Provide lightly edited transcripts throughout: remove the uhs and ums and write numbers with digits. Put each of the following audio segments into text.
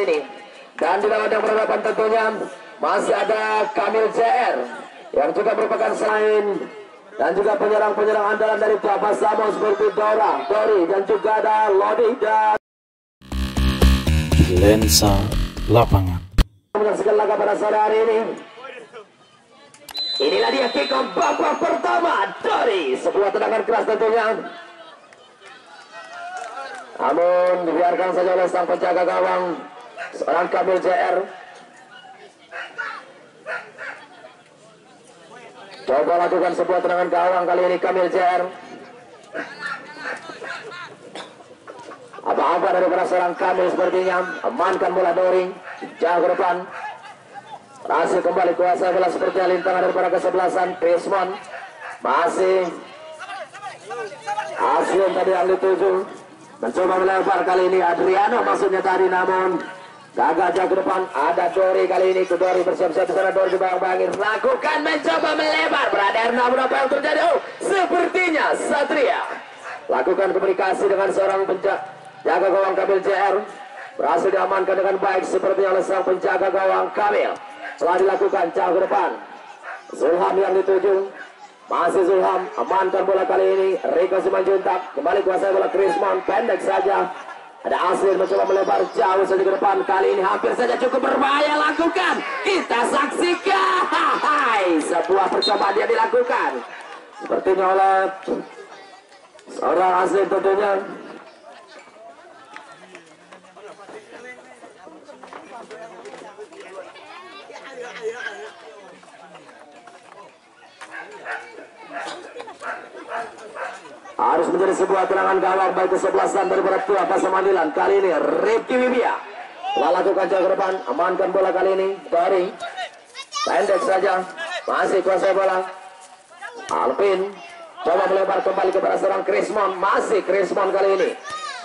kali ini. Dan di lawan yang berhadapan tentunya masih ada Kamil JR yang juga merupakan selain dan juga penyerang-penyerang andalan dari Java Samo seperti Dori dan juga ada Lodi dan Lensa Lapangan. Menyaksikan laga pada sore hari ini. Inilah dia kick off babak pertama dari sebuah tendangan keras tentunya. Namun dibiarkan saja oleh sang penjaga gawang seorang Kamil JR. Coba lakukan sebuah tendangan gawang kali ini Kamil JR. Apa-apa daripada seorang Kamil sepertinya. Amankan bola Dori jauh ke depan. Berhasil kembali kuasa bola sepertinya lintangan daripada kesebelasan Krismon. Masih Aslin tadi yang dituju. Mencoba melempar kali ini Adriano maksudnya tadi, namun gagal jauh ke depan. Ada Dori kali ini, ke Dori bersiap-siap di sana. Dori dibayang-bayangin lakukan mencoba melebar berada, namun apa yang terjadi? Oh, sepertinya Satria lakukan komunikasi dengan seorang penjaga gawang Kamil JR. Berhasil diamankan dengan baik sepertinya oleh sang penjaga gawang Kamil. Setelah dilakukan jauh ke depan, Zulham yang dituju. Masih Zulham, amankan bola kali ini. Riko Simanjuntak kembali kuasai bola Krismon, pendek saja. Ada Aslin mencoba melebar jauh saja ke depan. Kali ini hampir saja cukup berbahaya. Lakukan, kita saksikan. Sebuah percobaan yang dilakukan sepertinya oleh seorang Aslin tentunya. Harus menjadi sebuah tendangan gawang baik kesebelasan daripada Tua Pasamandilan. Kali ini Rifki Wibia telah lakukan jauh ke depan, amankan bola kali ini. Dori pendek saja, masih kuasai bola. Alvin coba melebar kembali kepada seorang Krismon. Masih Krismon kali ini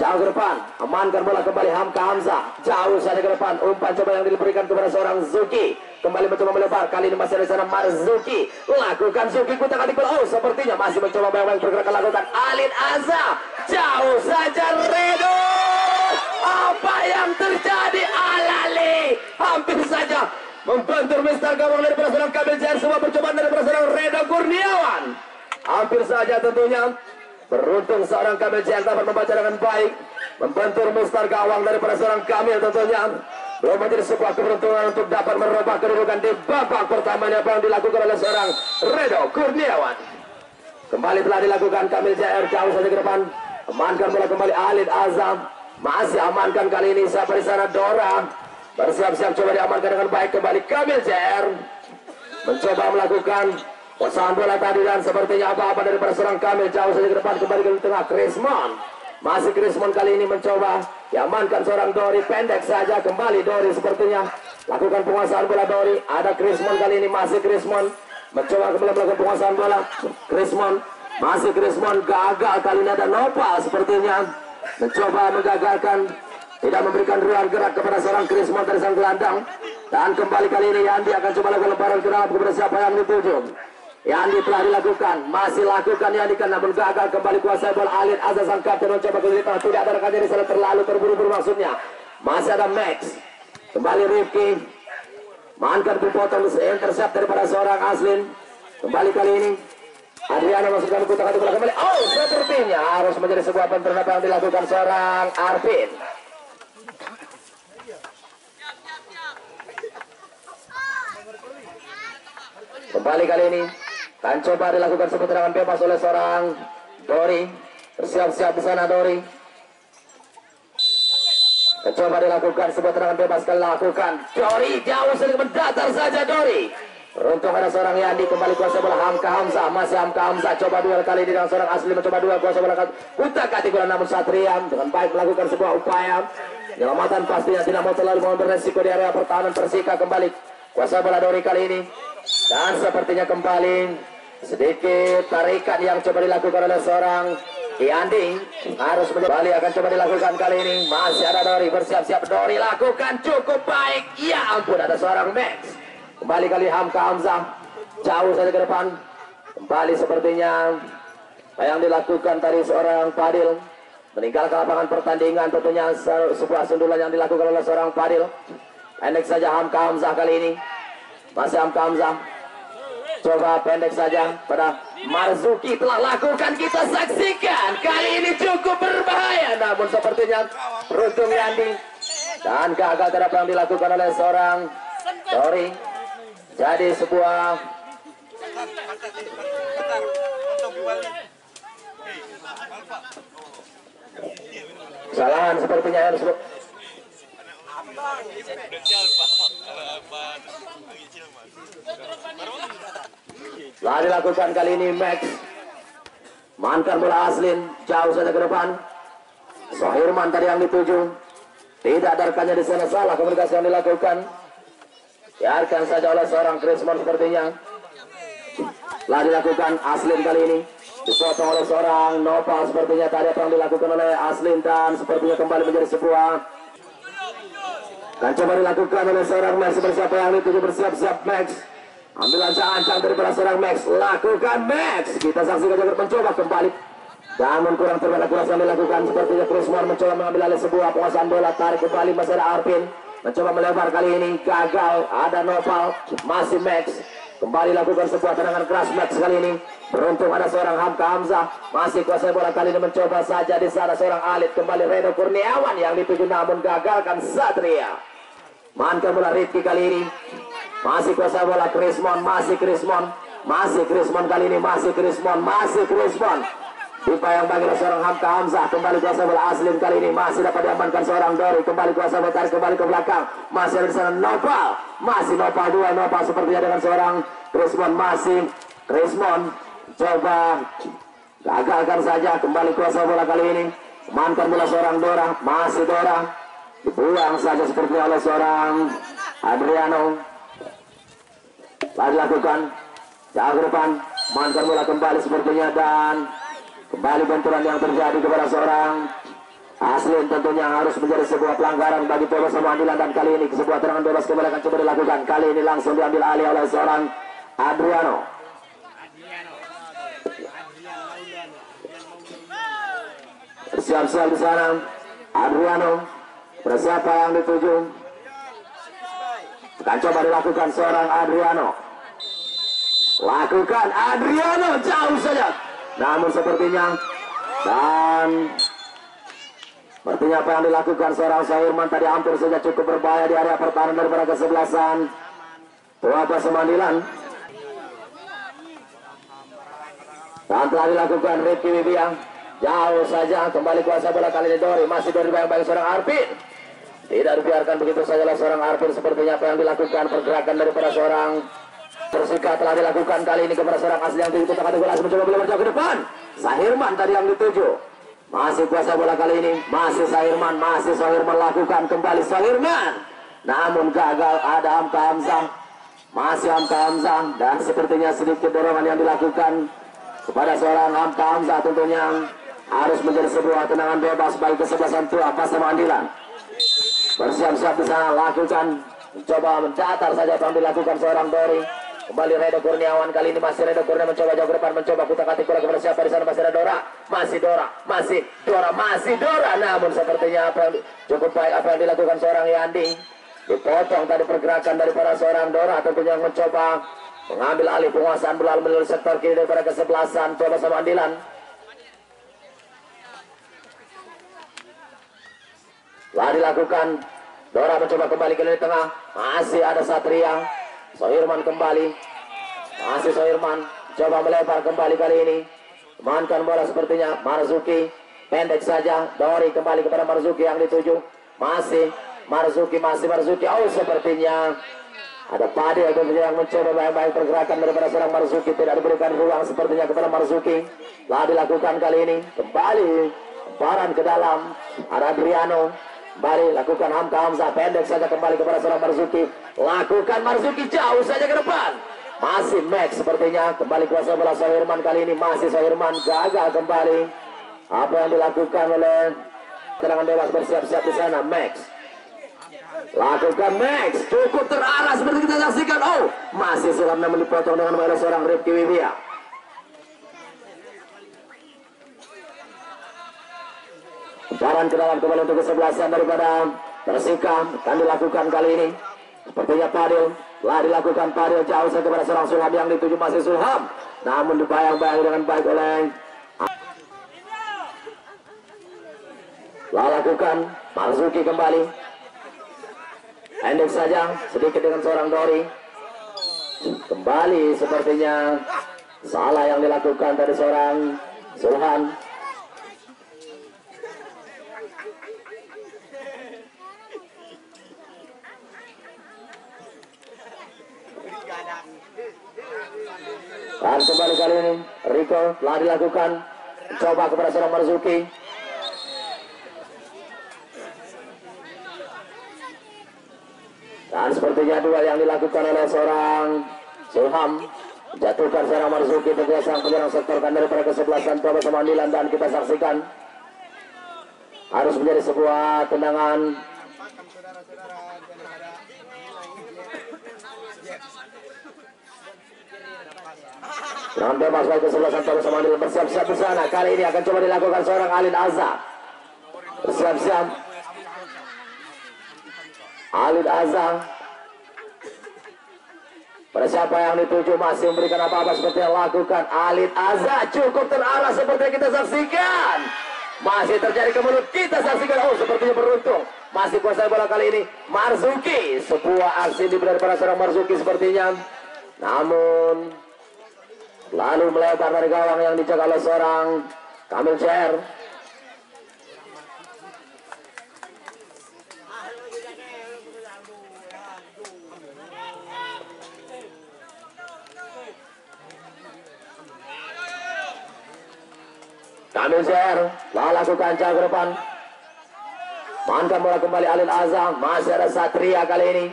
jauh ke depan, amankan bola kembali. Hamka Hamzah jauh saja ke depan. Umpan coba yang diberikan kepada seorang Zuki, kembali mencoba melebar. Kali ini masih ada di sana Marzuki. Lakukan Zuki kutak-atik bola. Oh, sepertinya masih mencoba bayang-bayang pergerakan lakukan Alin Azza. Jauh saja Redo. Apa yang terjadi? Alali hampir saja membentur Mister gawang dari seorang Kamil JR. Semua percobaan dari seorang Redo Kurniawan. Hampir saja tentunya. Beruntung seorang Kamil JR dapat membaca dengan baik, membentur Mister gawang daripada seorang Kamil tentunya. Belum menjadi sebuah keberuntungan untuk dapat merubah kedudukan di babak pertama yang dilakukan oleh seorang Redo Kurniawan. Kembali telah dilakukan Kamil JR jauh saja ke depan, amankan bola kembali Alid Azam. Masih amankan kali ini siapa di sana? Dora bersiap-siap coba diamankan dengan baik kembali. Kamil JR mencoba melakukan posahan bola tadi dan sepertinya apa-apa daripada seorang Kamil jauh saja ke depan, kembali ke tengah Krismon. Masih Krismon kali ini mencoba diamankan seorang Dori, pendek saja kembali Dori sepertinya lakukan penguasaan bola Dori. Ada Krismon kali ini, masih Krismon mencoba kembali melakukan penguasaan bola. Krismon, masih Krismon gagal kali ini. Ada Nopal sepertinya mencoba menggagalkan, tidak memberikan ruang gerak kepada seorang Krismon dari sang gelandang. Dan kembali kali ini Yandi akan coba lakukan lemparan ke dalam kepada siapa yang dituju. Yandi telah dilakukan, masih lakukan Yandi kan, namun gagal. Kembali kuasai bola Alin Azaz sang kapten mencoba ke tengah, tidak ada rekannya di sana, terlalu terburu-buru maksudnya. Masih ada Max, kembali Rifki, mankan dipotong intercept daripada seorang Aslin. Kembali kali ini Adriano masukkan kutak-atik bola kembali. Oh, sepertinya harus menjadi sebuah benturan yang dilakukan seorang Arvin. Kembali kali ini akan coba dilakukan sebuah tendangan bebas oleh seorang Dori. Bersiap-siap di sana Dori. Coba dilakukan sebuah tendangan bebas, kali lakukan Dori jauh sedikit mendatar saja Dori. Beruntung ada seorang Yandi, kembali kuasa bola Hamka Hamzah. Masih Hamka Hamzah coba duel kali ini dengan seorang Asli, mencoba duel kuasa bola kutak-atik bola, namun Satria dengan baik melakukan sebuah upaya penyelamatan, pastinya tidak mau terlalu mengambil resiko di area pertahanan. Persika kembali kuasa bola Dori kali ini. Dan sepertinya kembali sedikit tarikan yang coba dilakukan oleh seorang Yandi. Harus kembali akan coba dilakukan kali ini. Masih ada Dori, bersiap-siap Dori lakukan cukup baik. Ya ampun, ada seorang Max. Kembali kali Hamka Hamzah jauh saja ke depan. Kembali sepertinya apa yang dilakukan tadi seorang Fadil. meninggalkan lapangan pertandingan. Tentunya sebuah sundulan yang dilakukan oleh seorang Fadil. Pendek saja Hamka Hamzah kali ini. Masih Hamka Hamzah. Coba pendek saja pada Marzuki telah lakukan, kita saksikan. Kali ini cukup berbahaya, namun sepertinya beruntung Yandi. Dan gagal terhadap yang dilakukan oleh seorang Dori. Jadi sebuah kesalahan sepertinya yang disebut. Telah dilakukan kali ini Max. Mantan bola Aslin jauh saja ke depan. Sohirman tadi yang dituju. Tidak ada rekannya di sana, salah komunikasi yang dilakukan. Biarkan saja oleh seorang Krismon sepertinya. Telah dilakukan Aslin kali ini. Dipotong oleh seorang Nopal sepertinya tadi apa yang dilakukan oleh Aslin, dan sepertinya kembali menjadi sebuah. Dan coba dilakukan oleh seorang Max. Bersiap yang dituju, bersiap-siap Max. Ambil ancang-ancang daripada seorang Max. Lakukan Max. Kita saksikan juga mencoba kembali. Namun kurang terbaik yang dilakukan. Sepertinya Krismon mencoba mengambil alih sebuah penguasaan bola. Tarik kembali, masih ada Arvin. Mencoba melebar kali ini. Gagal. Ada Nopal. Masih Max. Kembali lakukan sebuah tendangan keras Max kali ini. Beruntung ada seorang Hamka Hamzah. Masih kuasai bola kali ini, mencoba saja di sana seorang Alit. Kembali Reno Kurniawan yang dituju namun gagalkan Satria. Mantan bola Rizky kali ini. Masih kuasai bola Krismon. Masih Krismon. Masih Krismon kali ini. Masih Krismon. Masih Krismon. Dipayang bagi seorang Hamka Hamzah. Kembali kuasai bola Aslin kali ini. Masih dapat diamankan seorang Dori. Kembali kuasai bola, tarik kembali ke belakang. Masih ada di sana Nopal. Masih Nopal, dua Nopal sepertinya dengan seorang Krismon. Masih Krismon. Coba gagalkan saja. Kembali kuasai bola kali ini. Mantan bola seorang Dora. Masih Dora. Dibuang saja sepertinya oleh seorang Adriano. Lalu dilakukan jauh ke depan. Mantan bola kembali sepertinya, dan kembali benturan yang terjadi kepada seorang Aslin. Tentunya harus menjadi sebuah pelanggaran bagi Polres Mandilan, dan kali ini sebuah tendangan bebas kembali akan coba dilakukan. Kali ini langsung diambil alih oleh seorang Adriano. Siap-siap di sana Adriano. Bersiapa yang dituju? Akan coba dilakukan seorang Adriano. Lakukan Adriano, jauh saja. Namun sepertinya apa yang dilakukan seorang Sohirman tadi hampir saja cukup berbahaya di area pertahanan daripada kesebelasan Tuapa Semandilan. Dan telah dilakukan Rizky Wibiang. Jauh saja, kembali kuasa bola kali ini Dori. Masih Dori bayang-bayang seorang Arvin. Tidak dibiarkan begitu saja oleh seorang Arvin. Sepertinya apa yang dilakukan, pergerakan daripada seorang Persika telah dilakukan kali ini kepada seorang Asli yang ditutup kategori mencoba bola berjauh ke depan. Sahirman tadi yang dituju. Masih kuasa bola kali ini. Masih Sahirman. Masih Sahirman lakukan kembali Sahirman. Namun gagal, ada Hamka Hamzah. Masih Hamka Hamzah. Dan sepertinya sedikit dorongan yang dilakukan kepada seorang Hamka Hamzah. Tentunya harus menjadi sebuah tendangan bebas bagi kesebelasan Tuapa Semandilan. Bersiap-siap di sana, lakukan, mencoba mencatat saja apa yang dilakukan seorang Dori. Kembali Redo Kurniawan, kali ini masih Redo Kurniawan mencoba jauh ke depan, mencoba kutak-atik bola kepada siapa di sana. Masih ada Dora, masih Dora, masih Dora, masih Dora. Namun sepertinya apa yang cukup baik apa yang dilakukan seorang Yandi. Dipotong tadi pergerakan daripada seorang Dora, tentunya mencoba mengambil alih penguasaan bola melalui sektor kiri daripada kesebelasan Tuapa Semandilan. Telah dilakukan. Dora mencoba kembali ke lini tengah. Masih ada Satria. Sohirman kembali. Masih Sohirman. Coba melebar kembali kali ini. Mantan bola sepertinya Marzuki. Pendek saja. Dori kembali kepada Marzuki yang dituju. Masih Marzuki. Masih Marzuki. Oh, sepertinya ada Padi yang mencoba baik-baik pergerakan daripada seorang Marzuki. Tidak diberikan ruang sepertinya kepada Marzuki. Telah dilakukan kali ini. Kembali lemparan ke dalam. Ada Adriano. Kembali lakukan Hamka Hamzah, pendek saja kembali kepada seorang Marzuki. Lakukan Marzuki jauh saja ke depan. Masih Max sepertinya kembali kuasa bola Sohirman kali ini. Masih Sohirman gagal kembali. Apa yang dilakukan oleh tendangan bebas, bersiap-siap di sana Max. Lakukan Max, cukup terarah seperti kita saksikan. Oh, masih silam namun dipotong dengan oleh seorang Rizky Wibiang. Sekarang ke dalam kembali untuk kesebelasan daripada Persika akan dilakukan kali ini. Sepertinya Padil telah dilakukan, Padil jauh saja kepada seorang Sulham yang dituju masih Sulham, namun dibayang-bayang dengan baik oleh telah lakukan Marzuki kembali. Pendek saja sedikit dengan seorang Dori. Kembali sepertinya salah yang dilakukan dari seorang Sulhan. Dan kembali kali ini Rico telah dilakukan, coba kepada seorang Marzuki. Dan sepertinya dua yang dilakukan oleh seorang Sulham, jatuhkan seorang Marzuki tentunya sang penyerang sektor kanan daripada kesebelasan Toba Semandilan, dan kita saksikan harus menjadi sebuah tendangan. Tendangan bebas bagi kesebelasan Toba Semandilan, bersiap-siap di sana. Kali ini akan coba dilakukan seorang Alid Azza. Bersiap-siap Alid Azza. Pada siapa yang dituju masih memberikan apa-apa seperti yang lakukan Alid Azza, cukup terarah seperti yang kita saksikan. Masih terjadi ke mulut, kita saksikan. Oh, sepertinya beruntung masih kuasai bola kali ini Marzuki. Sebuah aksi diberi pada seorang Marzuki sepertinya, namun lalu melebar dari gawang yang dijaga oleh seorang Kamil Cer. Kamil Cer telah lakukan jauh ke depan, mainkan bola kembali Alid Azza. Masih ada Satria kali ini,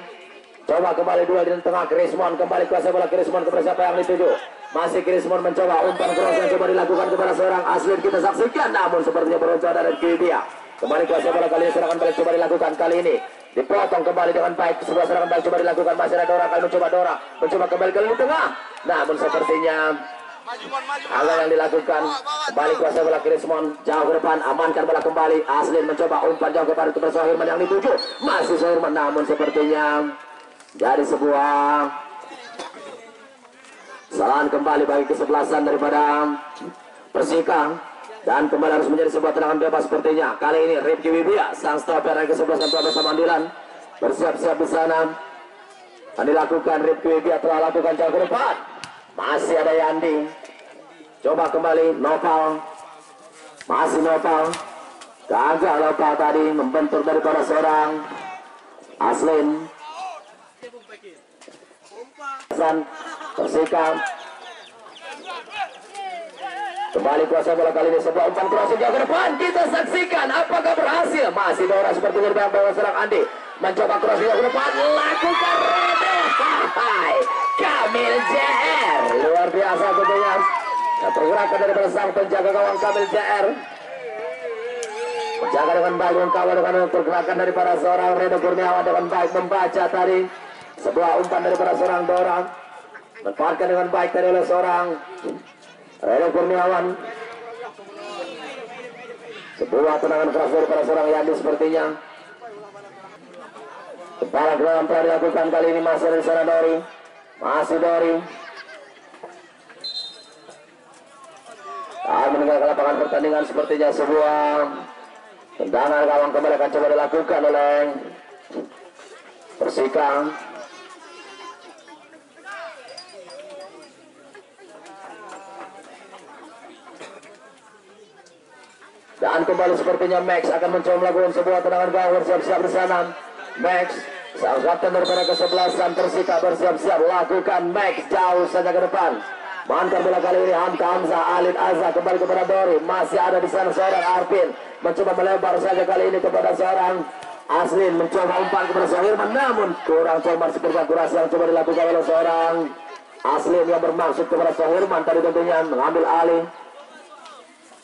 coba kembali dua di tengah. Krismon kembali kuasai bola, Krismon kepada siapa yang dituju. Masih Krismon mencoba umpan cross yang coba dilakukan kepada seorang Aslin, kita saksikan, namun sepertinya beruncur dari Kibia. Kembali kuasai bola kali ini, serangan balik coba dilakukan kali ini, dipotong kembali dengan baik. Sebuah serangan balik coba dilakukan, masih ada Dora kali mencoba kembali ke lini tengah, namun sepertinya hal yang dilakukan. Kembali kuasai bola Krismon jauh ke depan, amankan bola kembali. Aslin mencoba umpan jauh kepada Sohirman yang dituju, masih Sohirman, namun sepertinya jadi sebuah kesalahan kembali bagi kesebelasan daripada Persika, dan kembali harus menjadi sebuah tendangan bebas sepertinya. Kali ini Rifki Wibia sang stopper dari kesebelasan Toba Semandilan bersiap-siap di sana. Dan dilakukan Rifki Wibia telah lakukan jauh ke depan, masih ada Yandi. Coba kembali Noval, masih Noval, gagal Noval tadi membentur daripada seorang Aslin. Persika kembali kuasa bola kali ini, sebuah umpan crossing jauh ke depan, kita saksikan apakah berhasil. Masih Dora seperti yang bawah serang Andi, mencoba crossing jauh ke depan, lakukan rede. Hai Kamil JR, luar biasa tentunya pergerakan daripada sang penjaga gawang Kamil JR, menjaga dengan baik, mengkawal dengan pergerakan daripada seorang Reno Kurniawan dengan baik, membaca tadi sebuah umpan daripada seorang Dora, manfaatkan dengan baik tadi oleh seorang Reno Kurniawan. Sebuah tendangan keras daripada seorang Yandi sepertinya. Kepala gelandang telah dilakukan kali ini, masih dari sana Dori, masih Dori. Meninggalkan lapangan pertandingan sepertinya sebuah tendangan gawang kembali akan coba dilakukan oleh Persika. Dan kembali sepertinya Max akan mencoba melakukan sebuah tendangan gawang, bersiap-siap di sana. Max, sang kapten daripada kesebelasan Persika, bersiap-siap lakukan. Max jauh saja ke depan, mantan bola kali ini Hamka Hamzah. Alid Azza kembali kepada Dori, masih ada di sana seorang Arvin, mencoba melebar saja kali ini kepada seorang Aslin, mencoba umpan kepada Sohirman, namun kurang cermat seperti akurasi yang coba dilakukan oleh seorang Aslin yang bermaksud kepada Sohirman tadi, tentunya mengambil alih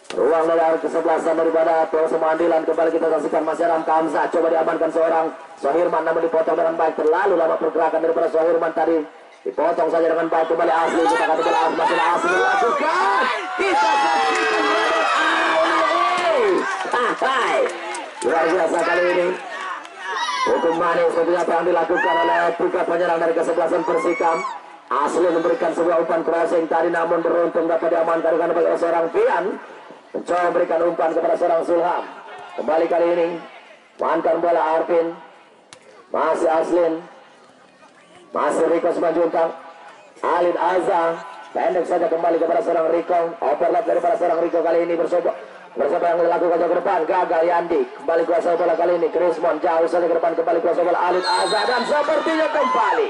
ruang dari kesebelasan daripada Toba Semandilan. Kembali kita saksikan masih Hamka Hamzah, coba diamankan seorang Sohirman, namun dipotong dengan baik. Terlalu lama pergerakan daripada Sohirman tadi, dipotong saja dengan baik. Kembali Asli, kita akan kembali masih Asli lakukan, kita saksikan Ali. Luar biasa kali ini. Hukum manis tentunya apa yang dilakukan oleh tiga penyerang dari kesebelasan Persikam. Asli memberikan sebuah umpan crossing tadi, namun beruntung dapat diamankan oleh seorang Pian. Mencoba memberikan umpan kepada seorang Sulham. Kembali kali ini mantan bola Arvin, masih Aslin, masih Riko Simanjuntak, Alid Azza, pendek saja kembali kepada seorang Riko. Overlap daripada seorang Riko kali ini bersama yang dilakukan ke depan, gagal Yandi. Kembali kuasa bola kali ini Krismon, jauh saja ke depan, kembali kuasa bola Alid Azza, dan sepertinya kembali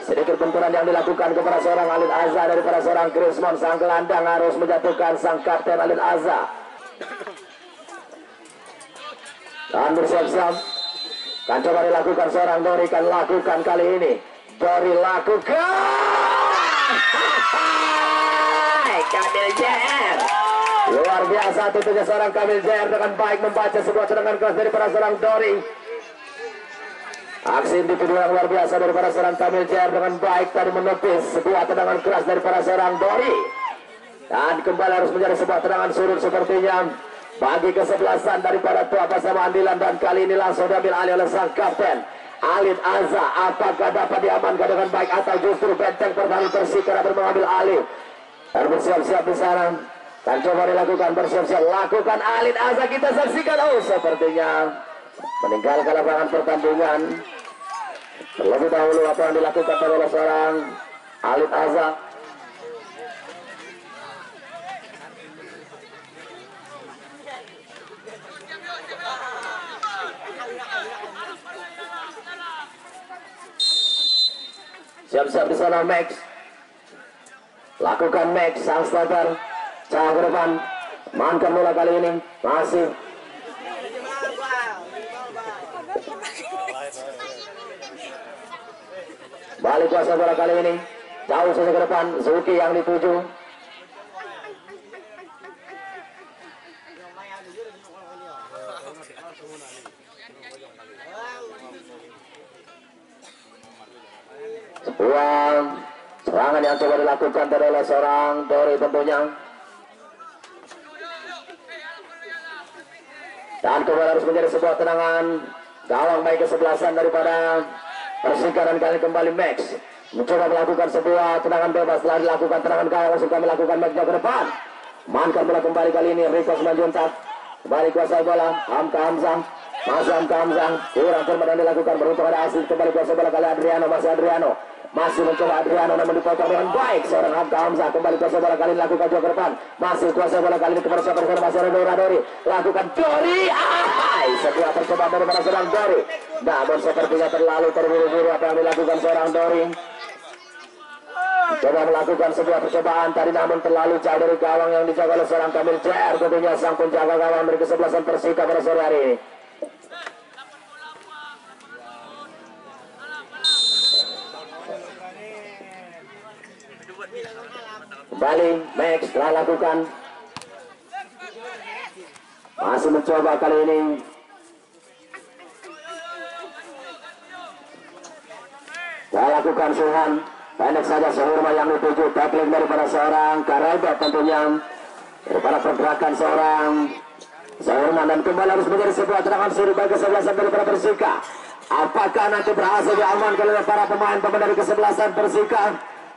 sedikit benturan yang dilakukan kepada seorang Alid Azza daripada seorang Krismon. Sang gelandang harus menjatuhkan sang kapten Alid Azza. Dan bersiap-siap kan coba dilakukan seorang Dori, kan lakukan kali ini. Dori lakukan. Kamil JR. Luar biasa tentunya seorang Kamil JR dengan baik membaca sebuah serangan keras daripada seorang Dori. Aksi individu yang luar biasa daripada seorang Kamil JR dengan baik tadi menepis sebuah tendangan keras daripada seorang Dori. Dan kembali harus menjadi sebuah tendangan surut sepertinya bagi kesebelasan daripada Tua Pasama Andilan, dan kali ini langsung diambil alih oleh sang kapten Alid Azza. Apakah dapat diamankan dengan baik atau justru benteng pertahanan Persikap dapat mengambil alih? Dan bersiap-siap di sana, dan coba dilakukan, bersiap-siap lakukan Alid Azza. Kita saksikan, sepertinya meninggalkan lapangan pertandingan. Terlebih dahulu apa yang dilakukan oleh seorang Alid Azza. Siap-siap di sana Max. Lakukan Max, sang striker. Cah ke depan. Mankan bola kali ini. Masih. Balik kuasa bola kali ini. Jauh saja ke depan. Zuki yang dituju. Serangan yang coba dilakukan oleh seorang Dori tentunya. Dan kembali harus menjadi sebuah tendangan gawang baik kesebelasan daripada Persika, dan kali kembali Max mencoba melakukan sebuah tendangan bebas. Setelah dilakukan tendangan gawang, langsung kami melakukan Max jauh ke depan. Mankan bola kembali kali ini Riko Simanjuntak. Kembali kuasa bola Hamka Hamzah. Masih Hamka Hamzah. Kurang firman yang dilakukan, beruntung ada asli. Kembali kuasa bola kali Adriano. Masih Adriano. Masih mencoba Adriano, namun dipotong dengan baik seorang Hamka Hamzah. Kembali kuasa bola kali ini lakukan jauh ke depan. Masih kuasa bola kali ini kepada siapa? Masih ada Dori. Lakukan Dori. Sebuah percobaan daripada seorang Dori. Namun sepertinya terlalu terburu-buru apa yang dilakukan seorang Dori. Coba melakukan sebuah percobaan tadi, namun terlalu jauh dari gawang yang dijaga oleh seorang Kamil JR. Tentunya sang penjaga gawang dari kesebelasan Persika pada sore hari ini. Kembali Max telah lakukan, masih mencoba kali ini. Telah lakukan Suhan, pendek saja Sehurma yang dituju. Tackling daripada seorang Kareba tentunya daripada pergerakan seorang Sehurma, dan kembali harus menjadi sebuah tendangan sudut bagi kesebelasan daripada Persika. Apakah nanti berhasil diamankan oleh para pemain-pemain dari kesebelasan Persika?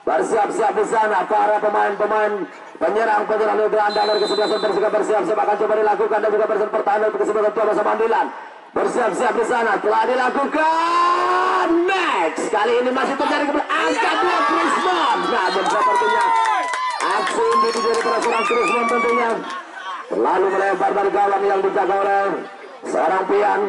Bersiap-siap di sana para pemain-pemain penyerang di gelandang dari kesebelasan Persika. Bersiap-siap akan coba dilakukan, dan juga bersiap pertahanan untuk kesebelasan Tua Pasama Andilan. Bersiap-siap di sana telah dilakukan Max. Kali ini masih terjadi kembali angkat dua Krismon. Namun sepertinya aksi ini dari para seorang Krismon tentunya terlalu melebar dari gawang yang dijaga oleh seorang Pian.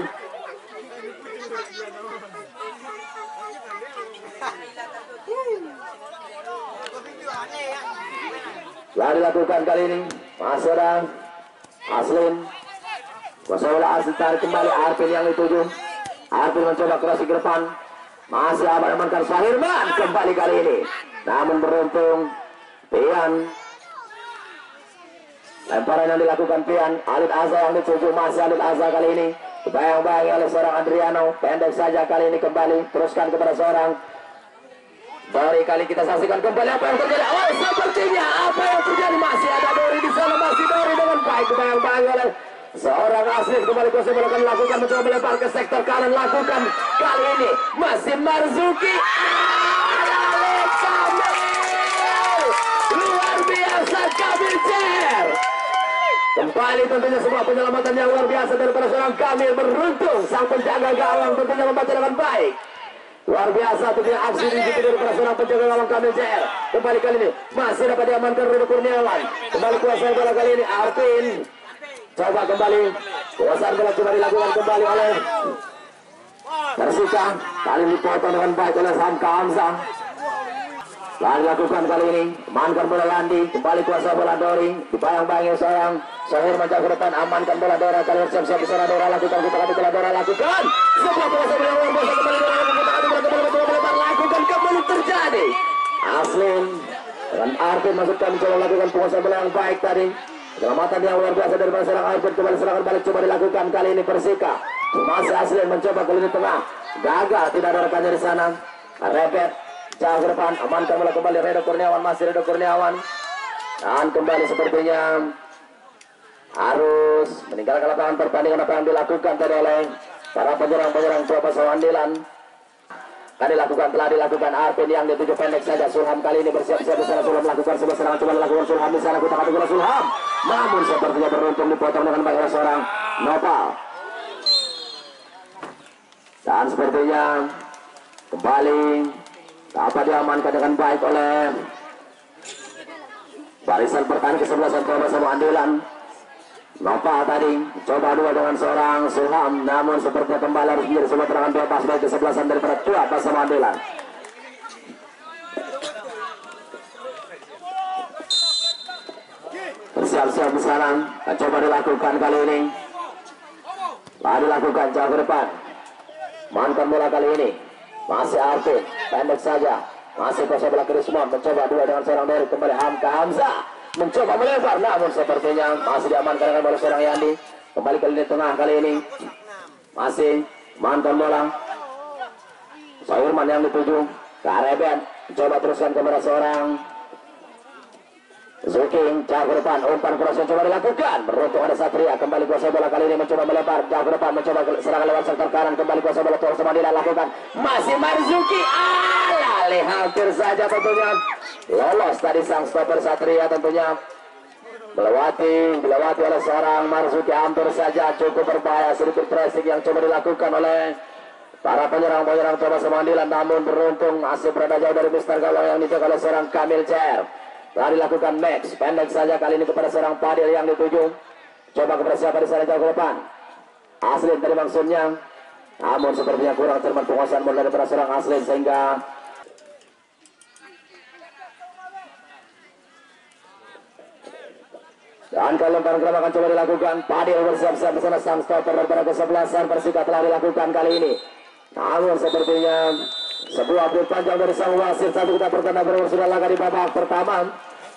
Telah dilakukan kali ini. Masih ada Aslin. Bola Aslin tarik kembali. Arvin yang dituju. Arvin mencoba crossing ke depan. Masih aman-amankan Sahirman kembali kali ini. Namun beruntung Pian. Lemparan yang dilakukan Pian. Alid Azza yang dituju. Masih Alid Azza kali ini. Bayang-bayang oleh seorang Adriano. Pendek saja kali ini kembali. Teruskan kepada seorang Dori. Kali kita saksikan kembali apa yang terjadi. Sepertinya apa yang terjadi, masih ada Dori di sana, masih Dori dengan baik. Bayang-bayang oleh Seorang asli kembali kuasa bola kali lakukan, mencoba melempar ke sektor kanan, lakukan kali ini masih Marzuki. Luar biasa Kamil Cer. Kembali tentunya sebuah penyelamatan yang luar biasa daripada seorang Kamil. Beruntung sang penjaga gawang tentunya membaca dengan baik. Luar biasa tentunya aksi ini daripada seorang penjaga gawang Kamil Cer. Kembali kali ini masih dapat diamankan Rudi Kurniawan. Kembali kuasa bola kali ini Arvin. Coba kembali kuasaan bola coba dilakukan kembali oleh Persika. Kali ini dipotong dengan baik oleh Hamka Hamzah. Lalu dilakukan kali ini amankan bola Landi, kembali kuasa bola Dori, dibayang-bayangi seorang Sohir menjaga ke depan, amankan bola Dora, kali siap-siap di sana Dora lakukan, kita Dora lakukan sebuah kuasa bola luar biasa kembali lakukan kembali terjadi Aslin dengan Arvin masukkan mencoba lakukan penguasaan bola yang baik tadi, penyelamatan yang luar biasa dari serang Arvin, kembali serangan balik coba dilakukan kali ini Persika, masih Aslin mencoba ke lini tengah, gagal, tidak ada rekannya di sana, Rebet jauh ke depan, amankan bola kembali Redo Kurniawan, masih Redo Kurniawan, dan kembali sepertinya harus meninggalkan lapangan pertandingan. Apa yang dilakukan tadi oleh para penyerang Coba Sawandilan kan telah dilakukan Arvin yang dituju pendek saja. Sulham kali ini bersiap-siap di sana, Sulham melakukan sebuah serangan, coba dilakukan Sulham di sana, kita katakan Sulham, namun sepertinya beruntung dipotong dengan baik oleh seorang Nopal, dan sepertinya kembali dapat diamankan dengan baik oleh barisan pertahanan ke-11 Coba Sawandilan. Nopal tadi coba dua dengan seorang Sulham, namun sepertinya kembali harus menjadi sebuah terangan bebas baik kesebelasan daripada Coba Sawandilan. Bersiap-siap di sana, coba dilakukan kali ini. Lalu dilakukan jauh ke depan. Mantan bola kali ini masih Arvin, pendek saja. Masih kuasa bola Krisma, mencoba dua dengan seorang Derek, kembali Hamka Hamzah mencoba melempar, namun sepertinya masih diamankan dengan bola seorang Yandi. Kembali ke lini tengah kali ini masih mantan bola Sohirman yang dituju ke Areben, coba teruskan kepada seorang Zuking, jauh ke depan, umpan cross yang coba dilakukan, beruntung ada Satria, kembali kuasa bola kali ini mencoba melempar, jauh ke depan, mencoba serangan lewat sektor kanan, kembali kuasa bola Tor Samadila lakukan, masih Marzuki, lali hampir saja tentunya lolos tadi sang stopper Satria, tentunya dilewati oleh seorang Marzuki, hampir saja cukup berbahaya, sedikit pressing yang coba dilakukan oleh para penyerang Coba Samandilan, namun beruntung masih berada jauh dari Mister Gawang yang dijaga oleh seorang Kamil Cer. Telah dilakukan Max, pendek saja kali ini kepada seorang Padil yang dituju, coba kepada siapa di sana jauh ke depan, Aslin tadi maksudnya, namun sepertinya kurang cermat penguasaan bola daripada seorang Aslin sehingga dan kalau lemparan gerakan coba dilakukan, Padil bersiap-siap di sana sang stopper daripada kesebelasan Persika telah dilakukan kali ini, namun sepertinya sebuah update panjang dari sang wasit. Satu kita pertanda berumur sudah laga di babak pertama,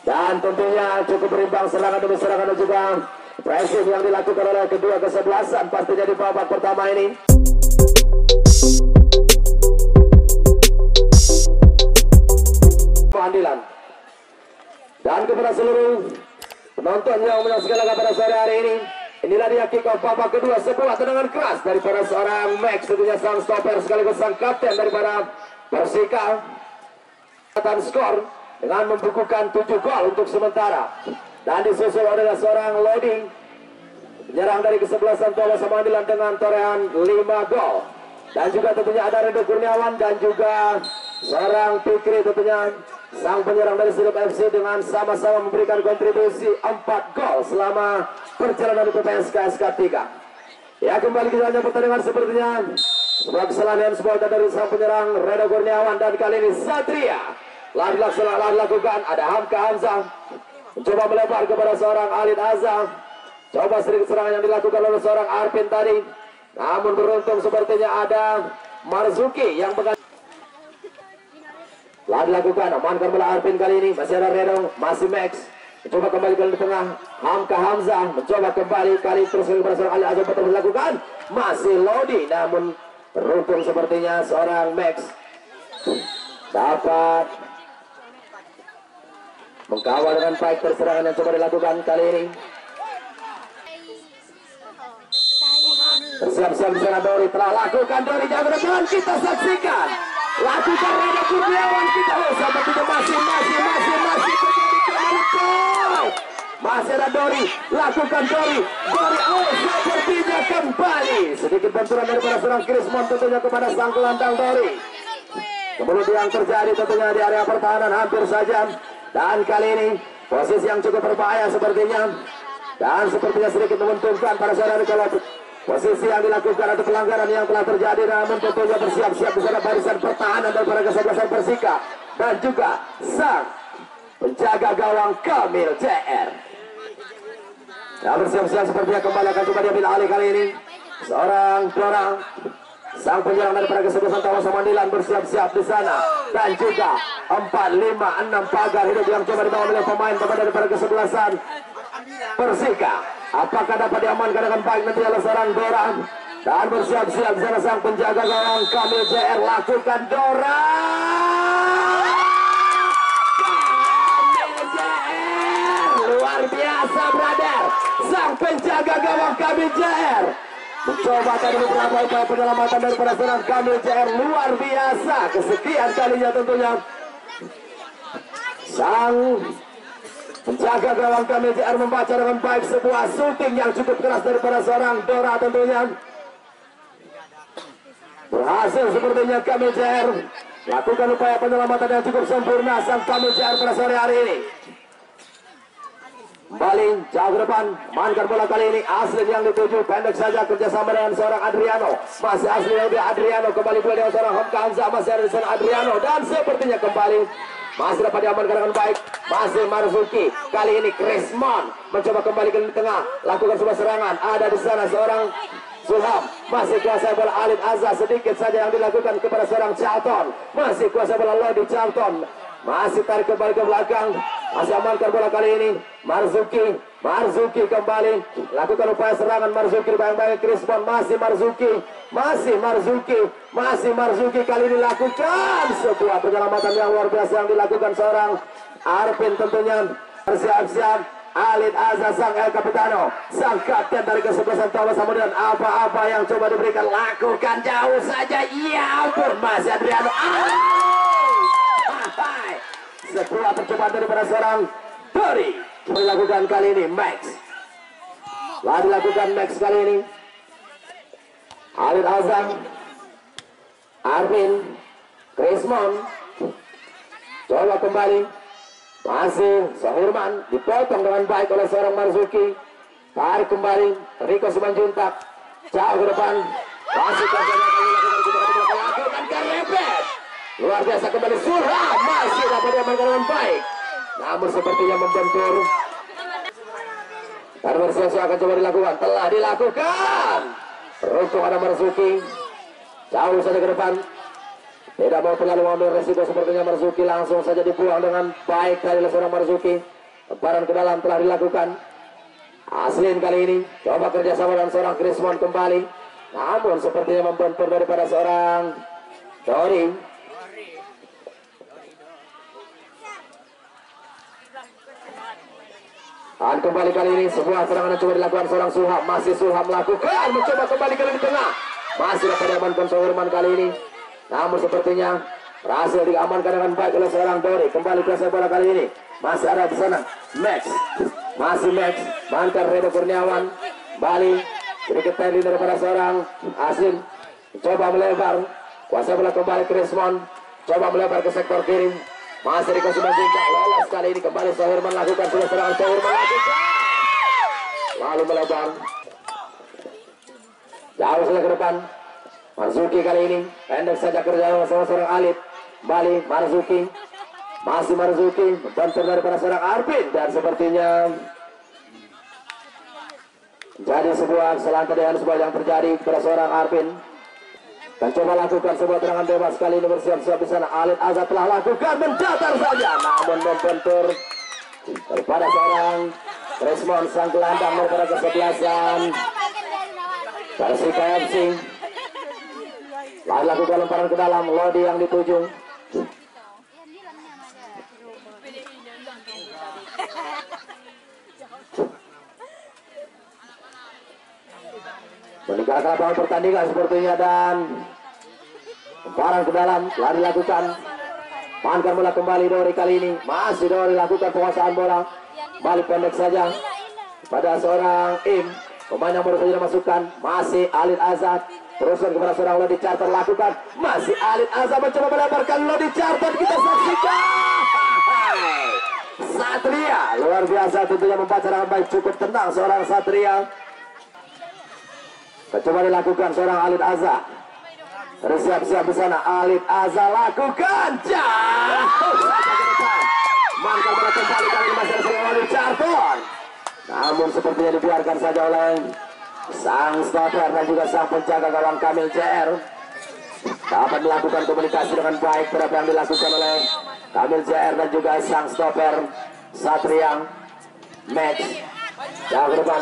dan tentunya cukup berimbang serangan demi serangan dan juga pressing yang dilakukan oleh kedua kesebelasan pastinya di babak pertama ini. Pengadilan dan kepada seluruh penonton yang menyaksikan laga pada sore hari ini, inilah dia kick off babak kedua, sebuah tendangan keras daripada seorang Max, tentunya sang stopper sekaligus sang kapten daripada Persika. Dan skor dengan membukukan 7 gol untuk sementara, dan disusul oleh seorang Loading penyerang dari kesebelasan Coba Samandilan dengan torehan 5 gol, dan juga tentunya ada Redo Kurniawan dan juga seorang Fikri, tentunya sang penyerang dari Silup FC dengan sama-sama memberikan kontribusi 4 gol selama perjalanan di PPSK SK3. Ya, kembali kita hanya pertandingan sepertinya sebuah kesalahan sebuah dari sang penyerang Redo Kurniawan, dan kali ini Satria lakukan, ada Hamka Hamzah mencoba melempar kepada seorang Alid Azam, coba sedikit serangan yang dilakukan oleh seorang Arvin tadi, namun beruntung sepertinya ada Marzuki yang telah dilakukan, amankan bola Arvin kali ini, masih ada Redo, masih Max, mencoba kembali ke tengah, Hamka Hamzah mencoba kembali kali terus kepada seorang Ali Azam, betul dilakukan, masih Lodi, namun beruntung sepertinya seorang Max dapat mengkawal dengan baik perserangan yang coba dilakukan kali ini. Bersiap-siap di sana Dori telah lakukan Dori jauh ke depan, kita saksikan. Lakukan Reda Kurniawan, kita sepertinya masih masih ada Dori, lakukan Dori, sepertinya kembali sedikit benturan daripada seorang Krismon tentunya kepada sang gelandang Dori. Kemudian yang terjadi tentunya di area pertahanan hampir saja, dan kali ini posisi yang cukup berbahaya sepertinya, dan sepertinya sedikit menguntungkan para saudara kalau posisi yang dilakukan atau pelanggaran yang telah terjadi, namun tentunya bersiap-siap di sana barisan pertahanan daripada kesebelasan Persika dan juga sang penjaga gawang Kamil JR. Nah, bersiap-siap sepertinya kembali akan coba diambil alih kali ini seorang Dorang, sang penyerang daripada kesebelasan Tawas Mandilan bersiap-siap di sana, dan juga 4, 5, 6 pagar hidup yang coba dibawa oleh pemain daripada kesebelasan Persika. Apakah dapat diamankan dengan baik nanti oleh seorang Dorang, dan bersiap-siap di sana sang penjaga gawang Kamil JR, lakukan Dorang. Luar biasa brother, sang penjaga gawang Kamil JR mencoba tadi beberapa upaya penyelamatan daripada seorang Kamil JR, luar biasa kesekian kalinya tentunya sang penjaga gawang Kamil JR membaca dengan baik sebuah shooting yang cukup keras daripada seorang Dora tentunya. Berhasil sepertinya Kamil JR lakukan upaya penyelamatan yang cukup sempurna sang Kamil JR pada sore hari ini. Kembali jauh ke depan, mainkan bola kali ini Aslin yang dituju, pendek saja kerjasama dengan seorang Adriano, masih Aslin lebih Adriano, kembali pula dengan seorang Hamka Hamza, masih ada di sana Adriano, dan sepertinya kembali masih dapat diamankan dengan baik, masih Marzuki, kali ini Krismon mencoba kembali ke tengah, lakukan sebuah serangan, ada di sana seorang Sulham, masih kuasai bola Alid Azza, sedikit saja yang dilakukan kepada seorang Charlton, masih kuasai bola Lodi Charlton, masih tarik kembali ke belakang, masih amankan bola kali ini Marzuki kembali lakukan upaya serangan, Marzuki bayang-bayang Krismon, masih Marzuki kali ini lakukan sebuah penyelamatan yang luar biasa yang dilakukan seorang Arvin tentunya. Bersiap-siap Alid Azza sang El Capitano, sang kapten dari kesebelasan Tawas Samudera, apa-apa yang coba diberikan lakukan jauh saja, ya ampun, masih Adriano. Sebuah percobaan daripada seorang Dori dilakukan kali ini Max. Telah dilakukan Max kali ini. Alid Azam, Arvin, Krismon coba kembali. Masih Sohirman dipotong dengan baik oleh seorang Marzuki. Tarik kembali Riko Simanjuntak jauh ke depan. Masih lakukan kerepet. Luar biasa kembali Sulham, masih dapat diamankan dengan baik, namun sepertinya membentur. Karena bersiap-siap akan coba dilakukan, telah dilakukan. Beruntung ada Marzuki, jauh saja ke depan, tidak mau terlalu mengambil resiko sepertinya Marzuki, langsung saja dibuang dengan baik dari seorang Marzuki. Lemparan ke dalam telah dilakukan. Aslin kali ini coba kerjasama dengan seorang Krismon kembali, namun sepertinya membentur daripada seorang Dori. Dan kembali kali ini sebuah serangan yang coba dilakukan seorang Sulham, masih Sulham melakukan mencoba kembali kali di tengah, masih dapat diamankan Sohirman kali ini, namun sepertinya berhasil diamankan dengan baik oleh seorang Dori. Kembali ke bola kali ini masih ada di sana Max, masih Max mantan Reda Kurniawan, kembali sedikit tadi daripada seorang Asin, coba melebar, kuasa bola kembali Krismon, coba melebar ke sektor kiri. Masih dikasih bantuan lolos kali ini, kembali Sohirman lakukan sebuah serangan, Sohirman lakukan lalu melebar jauh saja ke depan. Marzuki kali ini pendek saja kerja sama seorang Alid, kembali Marzuki, masih Marzuki membantu daripada seorang Arvin, dan sepertinya jadi sebuah kesalahan tadi sebuah yang terjadi kepada seorang Arvin. Dan coba lakukan sebuah terangan bebas kali ini, bersiap-siap di sana. Alid Azza telah lakukan mendatar saja, namun membentur daripada seorang Krismon sang gelandang daripada kesebelasan Persika FC. Lalu lakukan lemparan ke dalam, Lodi yang dituju. meninggalkan lapangan pertandingan sepertinya, dan lemparan ke dalam telah dilakukan. Mainkan bola kembali Dori kali ini, masih Dori lakukan penguasaan bola, balik pendek saja pada seorang pemain yang baru saja dimasukkan, masih Alid Azad, teruskan kepada seorang Lodi Charter, lakukan, masih Alid Azad mencoba melemparkan Lodi Charter, kita saksikan Satria luar biasa tentunya membaca dengan baik, cukup tenang seorang Satria. Coba dilakukan seorang Alid Azad, siap-siap di sana, Alid Azad lakukan, jauh saja ke depan, mangkal bola kembali kali ini masih ada seorang Lodi Charter, namun sepertinya dibiarkan saja oleh sang stopper dan juga sang penjaga gawang Kamil JR. Dapat melakukan komunikasi dengan baik terhadap yang dilakukan oleh Kamil JR dan juga sang stopper Satria Max. Jauh ke depan,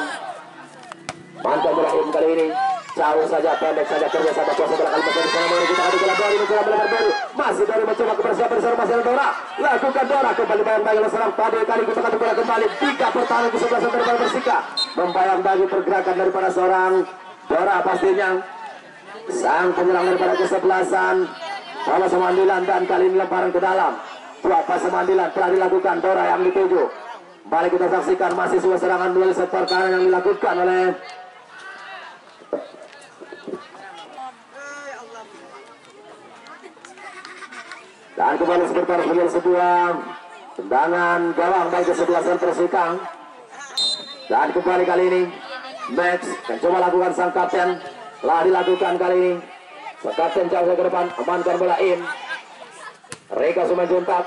mantap bola kali ini, jauh saja, pendek saja, kerja sama kuasa bola kali ini sana mau kita adu bola Dori, mencoba melebar baru, masih Dori mencoba kebersiapan bersama masih ada Dora, lakukan Dora kembali bayang-bayang oleh seorang Pade, kali kita adu bola kembali, 3 pertahanan ke sebelah daripada Persika, membayang bagi pergerakan daripada seorang Dora pastinya, sang penyerang daripada kesebelasan Thomas Samandilan, dan kali ini lemparan ke dalam, Thomas Samandilan telah dilakukan, Dora yang dituju, balik kita saksikan masih sebuah serangan duel sektor kanan yang dilakukan oleh dan kembali seperti menjadi sebuah tendangan gawang bagi kesebelasan Persika. Dan kembali kali ini Max akan coba lakukan, sang kapten telah dilakukan kali ini, sang kapten jauh ke depan, amankan bola Reka Sumajuntak,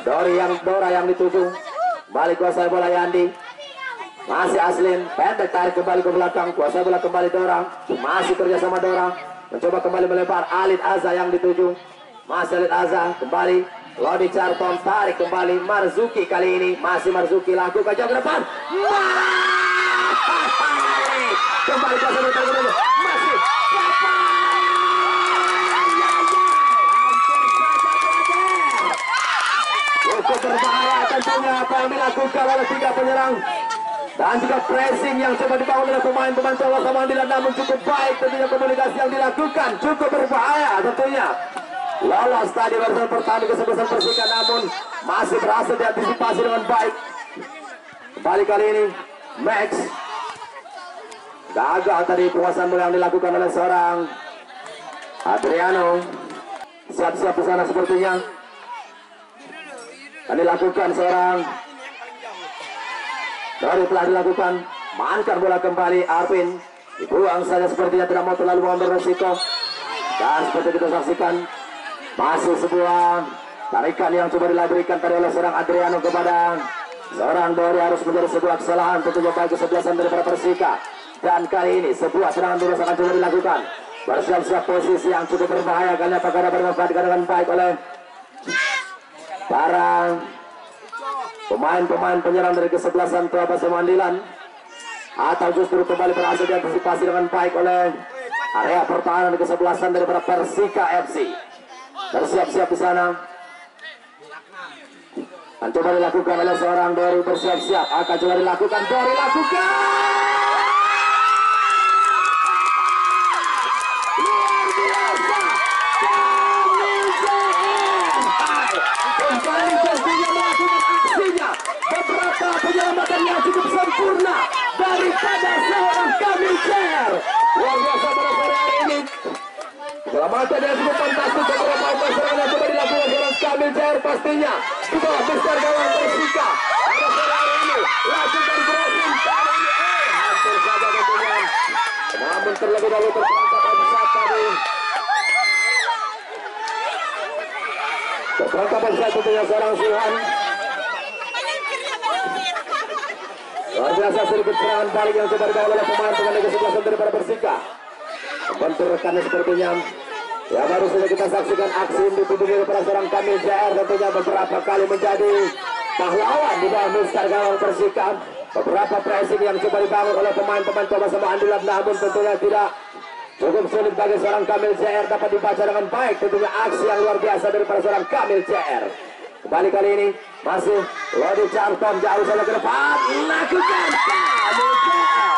Dora yang dituju, balik kuasai bola Yandi, masih Aslin, pendek tarik kembali ke belakang, kuasai bola kembali Dora, masih kerja sama Dora, mencoba kembali melempar, Alid Azza yang dituju, masih Alid Azza, kembali Lodi Charton, tarik kembali Marzuki, kali ini masih Marzuki, lakukan jauh ke depan, kembali kuasai bola kembali, masih cukup berbahaya tentunya apa yang dilakukan oleh 3 penyerang dan juga pressing yang coba dibangun oleh pemain-pemain Thomas Samandilan, namun cukup baik tentunya komunikasi yang dilakukan, cukup berbahaya tentunya. Lolos tadi barisan pertahanan kesebelasan Persika, namun masih berhasil diantisipasi dengan baik. Kembali kali ini Max, gagal tadi penguasaan bola yang dilakukan oleh seorang Adriano, siap-siap di sana sepertinya. Dan dilakukan seorang Dori telah dilakukan, mainkan bola kembali Arvin, dibuang saja sepertinya, tidak mau terlalu mengambil resiko. Dan seperti kita saksikan masih sebuah tarikan yang coba diberikan tadi oleh seorang Adriano kepada seorang Dori, harus menjadi sebuah kesalahan tentunya bagi kesebelasan daripada Persika. Dan kali ini sebuah serangan lurus akan coba dilakukan, bersiap-siap posisi yang cukup berbahaya, kali apakah dapat dimanfaatkan dengan baik oleh para pemain-pemain penyerang dari kesebelasan Thomas Samandilan, atau justru kembali berhasil diantisipasi dengan baik oleh area pertahanan kesebelasan daripada Persika FC. Bersiap-siap di sana, akan coba dilakukan oleh seorang Dori, bersiap-siap akan coba dilakukan, Dori lakukan, luar biasa, kembali pastinya melakukan aksinya, beberapa penyelamatan yang cukup sempurna daripada seorang Kamil JR. Luar biasa pada sore hari ini, penyelamatan yang cukup fantastis, beberapa serangan yang coba dilakukan seorang Kamil JR pastinya di bawah besar gawang Persika pada sore hari ini. Lakukan crossing kali ini, hampir saja tentunya, namun terlebih dahulu terperangkap offside tadi. Terperangkap offside tentunya seorang Suhan. Luar biasa sedikit serangan balik yang coba dibawa oleh pemain-pemain dari kesebelasan daripada Persika. Membentur rekannya sepertinya. Ya, baru saja kita saksikan aksi yang dituju daripada seorang Kamil JR, tentunya beberapa kali menjadi pahlawan di bawah besar gawang Persika. Beberapa pressing yang coba dibangun oleh pemain-pemain Thomas Samandilan, namun tentunya tidak cukup sulit bagi seorang Kamil JR dapat dibaca dengan baik. Tentunya aksi yang luar biasa daripada seorang Kamil JR. Kembali kali ini masih Lodi Charton, jauh saja ke depan, lakukan Kamil JR.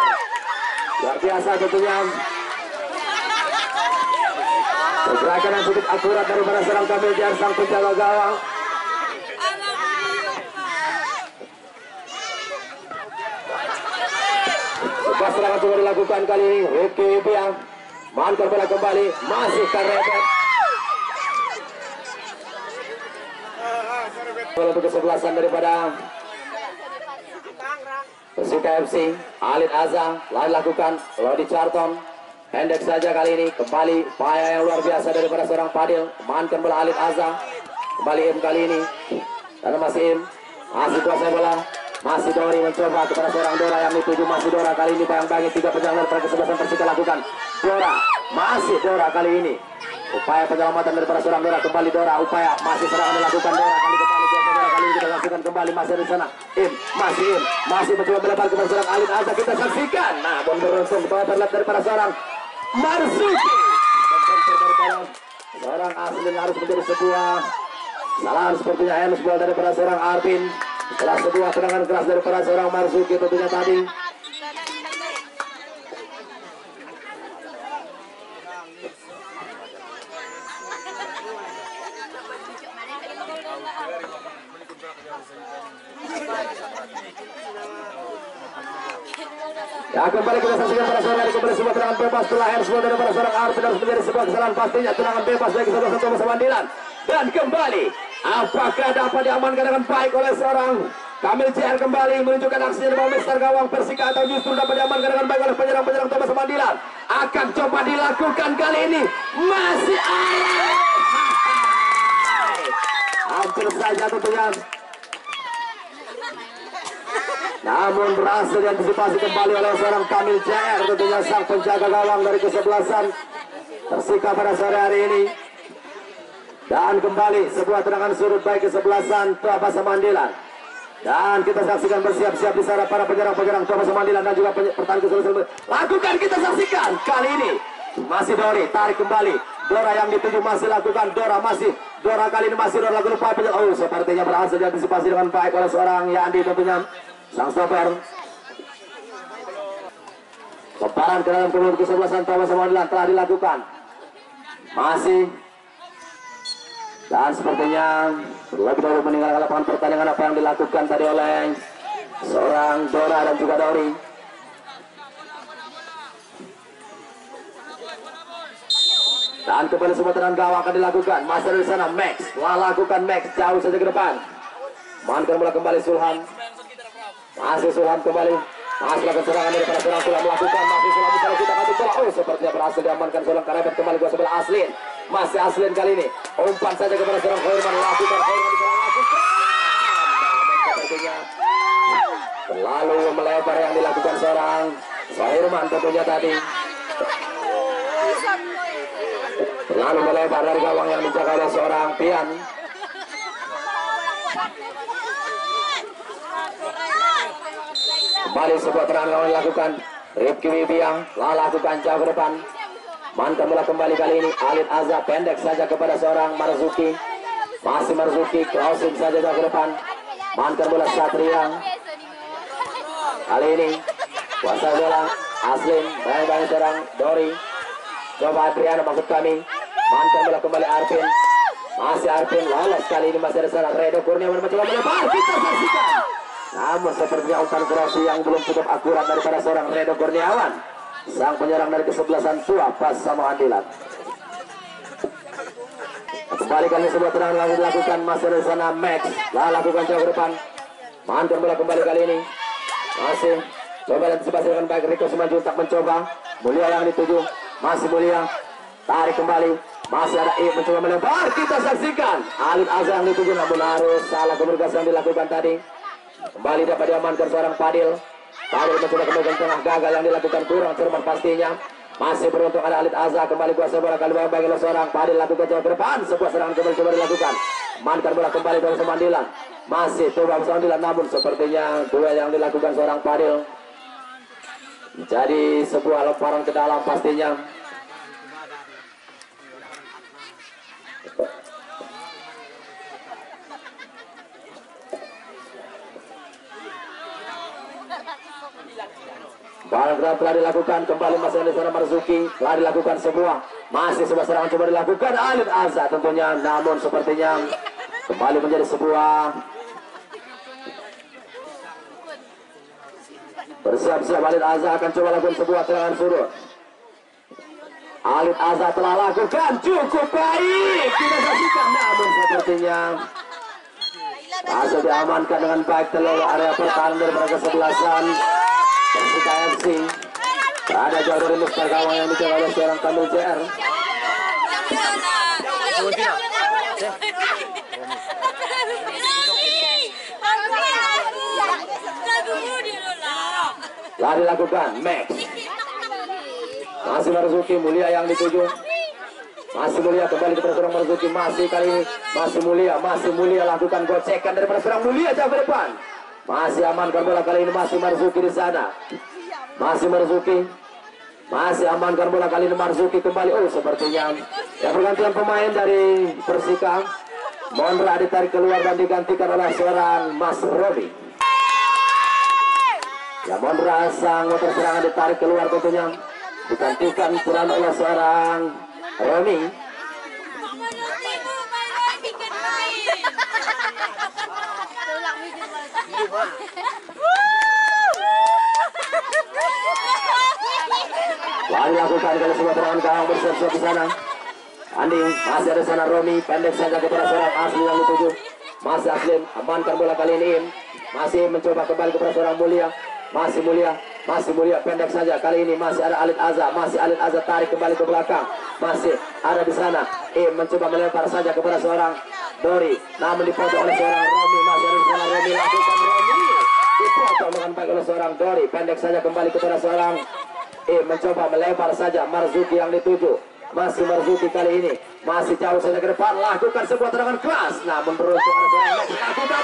luar biasa tentunya. Pergerakan yang cukup akurat daripada seorang Kamil Jar sang penjaga gawang. Sebuah serangan coba dilakukan kali ini. Rifki Wibiang mantul bola kembali, masih karebet. Bola untuk kesebelasan daripada Persika FC. Alid Azam lain lakukan Lodi Charlton. Pendek saja kali ini, kembali upaya yang luar biasa daripada seorang Fadil. Mantan bola Alid Azam, kembali Im kali ini, dan masih Im, masih kuasai bola, masih Dori mencoba kepada seorang Dora yang dituju, masih Dora kali ini bayang-bayang tiga penyerangan pada kesebelasan Persika lakukan. Dora, masih Dora kali ini, upaya penyelamatan daripada seorang Dora, kembali Dora, upaya masih serangan dilakukan Dora kali ini kita saksikan kembali masih di sana. Im, masih mencoba melebar kepada seorang Alid Azam, kita saksikan. Nah, bon beruntung bahwa terlihat daripada seorang Marzuki. Seorang Aslin harus menjadi sebuah salah sepertinya hands ball daripada seorang Arvin. Setelah sebuah tendangan keras daripada seorang Marzuki tentunya tadi. Ya, kembali kita saksikan pada sore hari kembali sebuah tendangan bebas setelah handsball daripada seorang Arvin harus menjadi sebuah kesalahan pastinya tendangan bebas bagi sebelah satu Mandilan. Dan kembali apakah dapat diamankan dengan baik oleh seorang Kamil JR kembali menunjukkan aksinya di bawah Mister Gawang Persika atau justru dapat diamankan dengan baik oleh penyerang-penyerang Thomas Mandilan. Akan coba dilakukan kali ini, masih ada. Hampir saja tentunya. Namun berhasil diantisipasi kembali oleh seorang Kamil JR, tentunya sang penjaga gawang dari kesebelasan Persika pada sore hari ini. Dan kembali sebuah tendangan surut baik kesebelasan Thomas Mandilan. Dan kita saksikan bersiap-siap di sana para penyerang-penyerang Thomas Mandilan dan juga pertahanan kesebelasan. Lakukan, kita saksikan kali ini masih Dori tarik kembali. Dora yang dituju masih lakukan, Dora kali ini masih Dora lakukan upaya penyerangan. Oh, sepertinya berhasil diantisipasi dengan baik oleh seorang Yandi tentunya. Sang stopper lemparan ke dalam kemudian kesebelasan Thomas Mandilan telah dilakukan masih, dan sepertinya lebih dahulu meninggalkan lapangan pertandingan apa yang dilakukan tadi oleh seorang Dora dan juga Dori. Dan kembali sebuah tendangan gawang akan dilakukan, masih dari sana Max telah lakukan, Max jauh saja ke depan, mantan bola kembali Sulhan. Masih Sulhan kembali, masih lakukan serangan daripada seorang Sulhan melakukan, masih Sulhan bisa kita kasih bola. Oh, sepertinya berhasil diamankan Sulhan karebet kembali gua sebelah Aslin. Masih Aslin kali ini, umpan saja kepada seorang Khairman, lakukan Khairman bisa melakukan. Tentunya terlalu melebar yang dilakukan seorang Khairman tentunya tadi. Terlalu melebar dari gawang yang dijaga oleh seorang Pian. Kembali sebuah tendangan gawang dilakukan, Rifki Wibiang lakukan jauh ke depan, mantan bola kembali kali ini Alid Azam, pendek saja kepada seorang Marzuki, masih Marzuki crossing saja jauh ke depan, mantan bola Satria. Kali ini kuasa bola Aslin, bayang-bayang serang Dori, coba Adriana maksud kami, mantan bola kembali Arvin, masih Arvin lolos kali ini, masih ada sana Redo Kurniawan mencoba melebar, kita saksikan. Namun sepertinya umpan crossing yang belum cukup akurat daripada seorang Redo Kurniawan, sang penyerang dari kesebelasan tua pas sama Andilan. Kembali kali sebuah tendangan lagi dilakukan, masih dari sana Max lakukan jauh ke depan, mantan bola kembali kali ini masih coba antisipasi dengan baik. Riko Semaju tak mencoba, Mulia yang dituju, masih Mulia tarik kembali, masih ada I mencoba melebar, kita saksikan Alid Azam yang dituju, namun harus salah komunikasi yang dilakukan tadi. Kembali dapat diamankan seorang Fadil mencoba kembali ke tengah, gagal yang dilakukan, kurang cermat pastinya. Masih beruntung ada Alid Azam, kembali kuasa bola kali bagi seorang Fadil lakukan jauh ke depan, sebuah serangan kembali coba dilakukan, mantan bola kembali dari Mandilan, masih coba Mandilan, namun sepertinya duel yang dilakukan seorang Fadil jadi sebuah lemparan ke dalam pastinya. Serangan gerak telah dilakukan, kembali masih di sana Marzuki, telah dilakukan semua, masih sebuah serangan coba dilakukan Alid Azza tentunya, namun sepertinya kembali menjadi sebuah bersiap-siap. Alid Azza akan coba lakukan sebuah serangan surut. Alid Azza telah lakukan cukup baik, tidak saksikan, namun sepertinya masih diamankan dengan baik terlalu area pertahanan dari kesebelasan Persika FC. Ada jauh dari muster gawang yang dijaga oleh seorang Kamil JR. Telah dilakukan Max. Masih Marzuki, Mulia yang dituju. Masih Mulia kembali kepada seorang Marzuki, masih kali ini masih Mulia lakukan gocekan daripada seorang Mulia jauh ke depan. Masih amankan bola kali ini, masih Marzuki di sana. Masih Marzuki, masih amankan bola kali ini Marzuki kembali. Oh, sepertinya yang pergantian pemain dari Persika, Mondra ditarik keluar dan digantikan oleh seorang Mas Robi. Ya, Mondra sang motor serangan ditarik keluar tentunya, digantikan peran oleh seorang Romi. Lalu dilakukan kali sebuah serangan gawang bersiap-siap di sana. Andi masih ada sana Romi, pendek saja kepada seorang Asli yang dituju. Masih Aslim amankan bola kali ini. Masih mencoba kembali kepada seorang Mulia. Masih Mulia pendek saja kali ini, masih ada Alid Azza, masih Alid Azza tarik kembali ke belakang, masih ada di sana mencoba melempar saja kepada seorang Dori, namun dipotong oleh seorang Romi. Masih ada di sana Romi, lakukan Romi, dipotong dengan baik oleh seorang Dori, pendek saja kembali kepada seorang mencoba melempar saja Marzuki yang dituju. Masih Marzuki kali ini, masih jauh saja ke depan, lakukan sebuah tendangan keras, namun beruntung ada seorang Max lakukan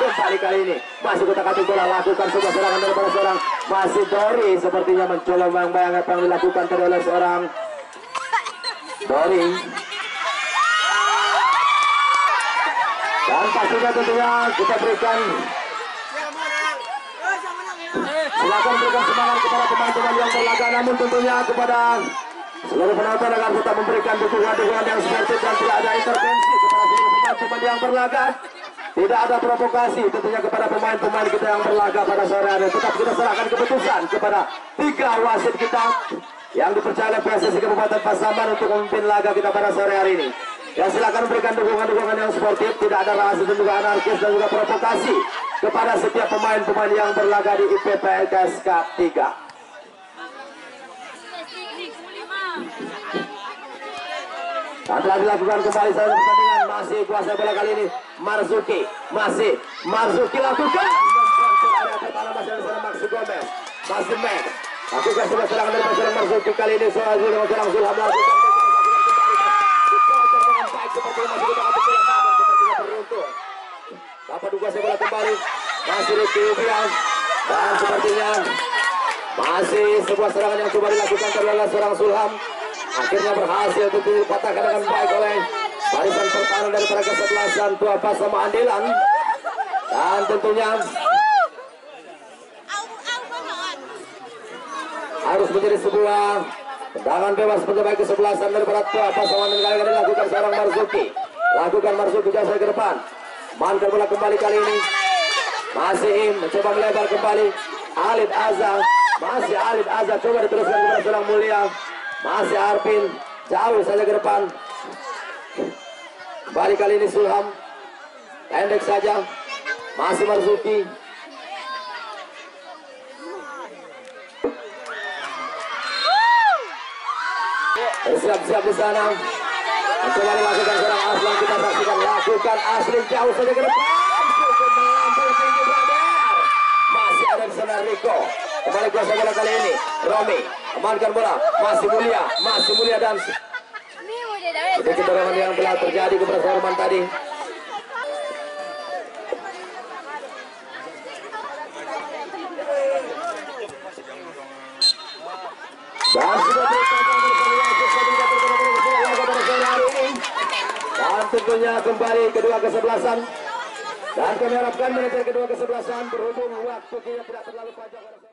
kembali kali ini, masih kutak-atik bola, lakukan sebuah serangan daripada seorang masih Dori, sepertinya mencoba bayang-bayang apa yang dilakukan tadi oleh seorang Dori. Dan pastinya tentunya kita berikan, silakan berikan semangat kepada teman-teman yang berlaga, namun tentunya kepada seluruh penonton agar tetap memberikan dukungan-dukungan yang sportif dan tidak ada intervensi kepada seluruh pemain-pemain yang berlaga. Tidak ada provokasi tentunya kepada pemain-pemain kita yang berlaga pada sore hari. Tetap kita serahkan keputusan kepada 3 wasit kita yang dipercaya oleh PSSI Kabupaten Pasaman untuk memimpin laga kita pada sore hari ini. Ya, silakan berikan dukungan-dukungan yang sportif, tidak ada rahasia dan juga anarkis dan juga provokasi kepada setiap pemain-pemain yang berlaga di IPPLKS Cup 3. Dan telah dilakukan kembali saja pertandingan, masih kuasa bola kali ini Marzuki, masih Marzuki lakukan membantu area pertahanan, masih ada Max Gomez, masih Max lakukan sebuah serangan dari seorang Marzuki kali ini seorang Zulham melakukan dengan baik seperti masih sepertinya beruntung dapat kuasa bola kembali, masih Ricky Ubian, dan sepertinya masih sebuah serangan yang coba dilakukan oleh seorang Zulham. Akhirnya berhasil untuk dipatahkan dengan baik oleh barisan pertahanan daripada kesebelasan Tua Pasama Andilan. Dan tentunya harus menjadi sebuah tendangan bebas mencapai kesebelasan daripada Tua Pasama Andilan. Kali ini dilakukan seorang Marzuki, lakukan Marzuki jauh ke depan, mantul bola kembali kali ini, masih mencoba melebar kembali Alid Azza, masih Alid Azza coba diteruskan kepada seorang Mulia. Masih Arvin jauh saja ke depan, kembali kali ini Zulham pendek saja, masih Marzuki, bersiap-siap di sana, mencoba dilakukan seorang Aslan. Kita saksikan, lakukan Asli jauh saja ke depan, masih ada di sana Rico, kembali kuasa bola kali ini Romi amankan bola, masih Mulia dan sedikit dorongan yang telah terjadi kepada Sorman tadi. Dan sudah dan tentunya kembali kedua kesebelasan, dan kami harapkan manajer kedua kesebelasan berhubung waktu kita tidak terlalu panjang.